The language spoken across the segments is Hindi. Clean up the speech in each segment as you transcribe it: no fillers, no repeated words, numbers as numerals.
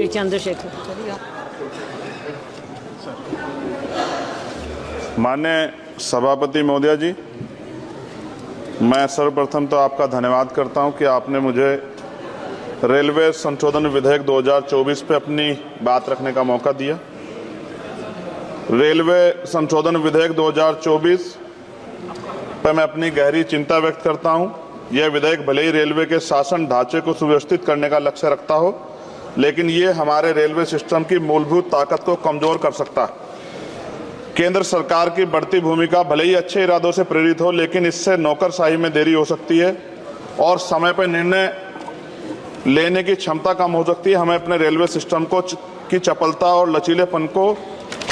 श्री चंद्रशेखर। माननीय सभापति महोदया जी, मैं सर्वप्रथम तो आपका धन्यवाद करता हूं कि आपने मुझे रेलवे संशोधन विधेयक 2024 पे अपनी बात रखने का मौका दिया। रेलवे संशोधन विधेयक 2024 पर मैं अपनी गहरी चिंता व्यक्त करता हूं। यह विधेयक भले ही रेलवे के शासन ढांचे को सुव्यवस्थित करने का लक्ष्य रखता हो, लेकिन ये हमारे रेलवे सिस्टम की मूलभूत ताकत को कमजोर कर सकता है। केंद्र सरकार की बढ़ती भूमिका भले ही अच्छे इरादों से प्रेरित हो, लेकिन इससे नौकरशाही में देरी हो सकती है और समय पर निर्णय लेने की क्षमता कम हो सकती है। हमें अपने रेलवे सिस्टम की चपलता और लचीलेपन को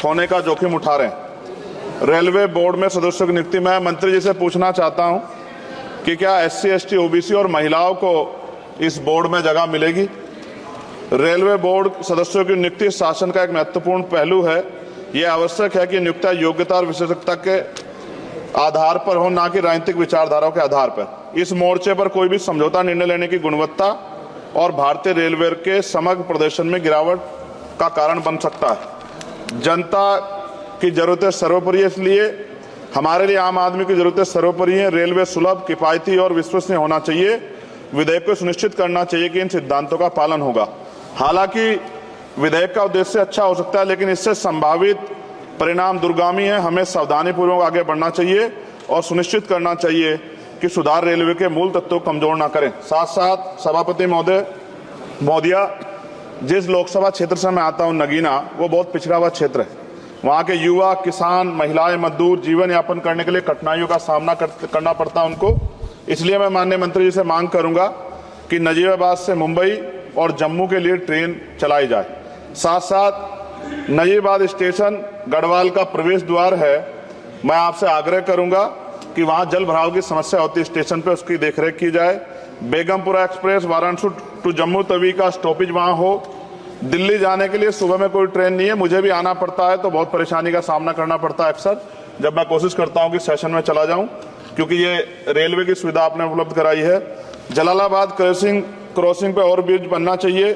खोने का जोखिम उठा रहे हैं। रेलवे बोर्ड में सदस्यों की नियुक्ति मैं मंत्री जी से पूछना चाहता हूं कि क्या SC, ST, OBC और महिलाओं को इस बोर्ड में जगह मिलेगी? रेलवे बोर्ड सदस्यों की नियुक्ति शासन का एक महत्वपूर्ण पहलू है। यह आवश्यक है कि नियुक्तियां योग्यता और विशेषज्ञता के आधार पर हो, न कि राजनीतिक विचारधाराओं के आधार पर। इस मोर्चे पर कोई भी समझौता निर्णय लेने की गुणवत्ता और भारतीय रेलवे के समग्र प्रदर्शन में गिरावट का कारण बन सकता है। जनता की जरूरतें सर्वोपरि है, इसलिए हमारे लिए आम आदमी की जरूरतें सर्वोपरि हैं। रेलवे सुलभ, किफायती और विश्वसनीय होना चाहिए। विधेयक को सुनिश्चित करना चाहिए कि इन सिद्धांतों का पालन होगा। हालांकि विधेयक का उद्देश्य अच्छा हो सकता है, लेकिन इससे संभावित परिणाम दूरगामी है। हमें सावधानीपूर्वक आगे बढ़ना चाहिए और सुनिश्चित करना चाहिए कि सुधार रेलवे के मूल तत्वों को कमजोर न करें। साथ साथ सभापति महोदया, जिस लोकसभा क्षेत्र से मैं आता हूं, नगीना, वो बहुत पिछड़ा हुआ क्षेत्र है। वहां के युवा, किसान, महिलाएं, मजदूर जीवन यापन करने के लिए कठिनाइयों का सामना करना पड़ता है उनको। इसलिए मैं माननीय मंत्री जी से मांग करूंगा कि नजीबाबाद से मुंबई और जम्मू के लिए ट्रेन चलाई जाए। साथ साथ नजीबाबाद स्टेशन गढ़वाल का प्रवेश द्वार है। मैं आपसे आग्रह करूंगा कि वहां जल भराव की समस्या होती है स्टेशन पे, उसकी देखरेख की जाए। बेगमपुरा एक्सप्रेस वाराणसी टू जम्मू तवी का स्टॉपेज वहां हो। दिल्ली जाने के लिए सुबह में कोई ट्रेन नहीं है, मुझे भी आना पड़ता है तो बहुत परेशानी का सामना करना पड़ता है अक्सर, जब मैं कोशिश करता हूं कि सेशन में चला जाऊं, क्योंकि ये रेलवे की सुविधा आपने उपलब्ध कराई है। जलालाबाद क्रॉसिंग पे ओवरब्रिज बनना चाहिए।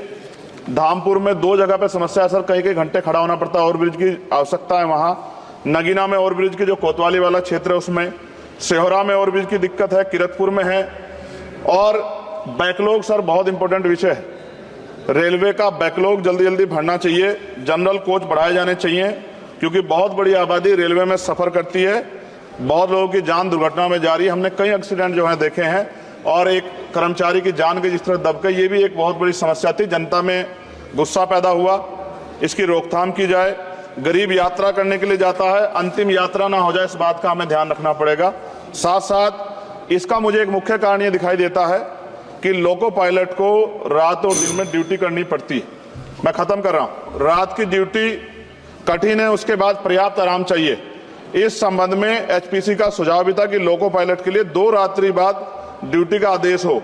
धामपुर में 2 जगह पे समस्या है सर, कई घंटे खड़ा होना पड़ता है, ओवरब्रिज की आवश्यकता है वहां। नगीना में ओवरब्रिज की जो कोतवाली वाला क्षेत्र है उसमें, सेहोरा में ओवरब्रिज की दिक्कत है, किरतपुर में है। और बैकलॉग सर बहुत इंपॉर्टेंट विषय है। रेलवे का बैकलॉग जल्दी जल्दी भरना चाहिए। जनरल कोच बढ़ाए जाने चाहिए, क्योंकि बहुत बड़ी आबादी रेलवे में सफर करती है। बहुत लोगों की जान दुर्घटना में जा रही है। हमने कई एक्सीडेंट जो है देखे हैं, और एक कर्मचारी की जान के जिस तरह दब गई, ये भी एक बहुत बड़ी समस्या थी। जनता में गुस्सा पैदा हुआ, इसकी रोकथाम की जाए। गरीब यात्रा करने के लिए जाता है, अंतिम यात्रा ना हो जाए, इस बात का हमें ध्यान रखना पड़ेगा। साथ साथ इसका मुझे एक मुख्य कारण ये दिखाई देता है कि लोको पायलट को रात और दिन में ड्यूटी करनी पड़ती है। मैं खत्म कर रहा हूं। रात की ड्यूटी कठिन है, उसके बाद पर्याप्त आराम चाहिए। इस संबंध में HPC का सुझाव भी था कि लोको पायलट के लिए 2 रात्रि बाद ड्यूटी का आदेश हो,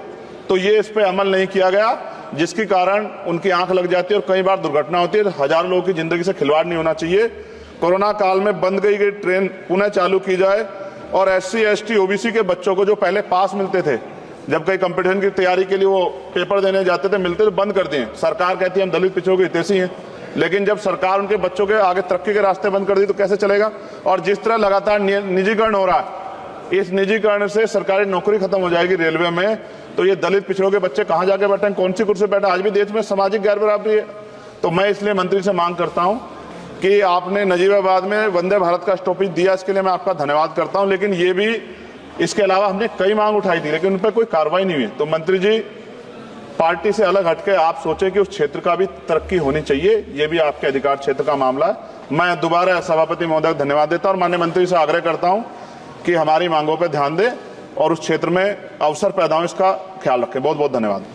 तो ये इस पे अमल नहीं किया गया, जिसके कारण उनकी आंख लग जाती है और कई बार दुर्घटना होती है। हजारों लोगों की जिंदगी से खिलवाड़ नहीं होना चाहिए। कोरोना काल में बंद गई ट्रेन पुनः चालू की जाए, और SC, ST, OBC के बच्चों को जो पहले पास मिलते थे, जब कई कंपटीशन की तैयारी के लिए वो पेपर देने जाते थे, मिलते तो बंद कर दिए। सरकार कहती है हम दलित पिछड़ों के हितैषी हैं, लेकिन जब सरकार उनके बच्चों के आगे तरक्की के रास्ते बंद कर दी तो कैसे चलेगा? और जिस तरह लगातार निजीकरण हो रहा है, इस निजीकरण से सरकारी नौकरी खत्म हो जाएगी रेलवे में, तो ये दलित पिछड़ों के बच्चे कहां जाके बैठे, कौन सी कुर्सी बैठे? आज भी देश में सामाजिक गैर बराबरी है। तो मैं इसलिए मंत्री से मांग करता हूं कि आपने नजीबाबाद में वंदे भारत का स्टॉपेज दिया, इसके लिए मैं आपका धन्यवाद करता हूं। लेकिन ये भी, इसके अलावा हमने कई मांग उठाई थी, लेकिन उन पर कोई कार्रवाई नहीं हुई। तो मंत्री जी, पार्टी से अलग हटके आप सोचें कि उस क्षेत्र का भी तरक्की होनी चाहिए, ये भी आपके अधिकार क्षेत्र का मामला है। मैं दोबारा सभापति महोदय को धन्यवाद देता हूं और माननीय मंत्री से आग्रह करता हूं कि हमारी मांगों पर ध्यान दें और उस क्षेत्र में अवसर पैदा हो, इसका ख्याल रखें। बहुत बहुत धन्यवाद।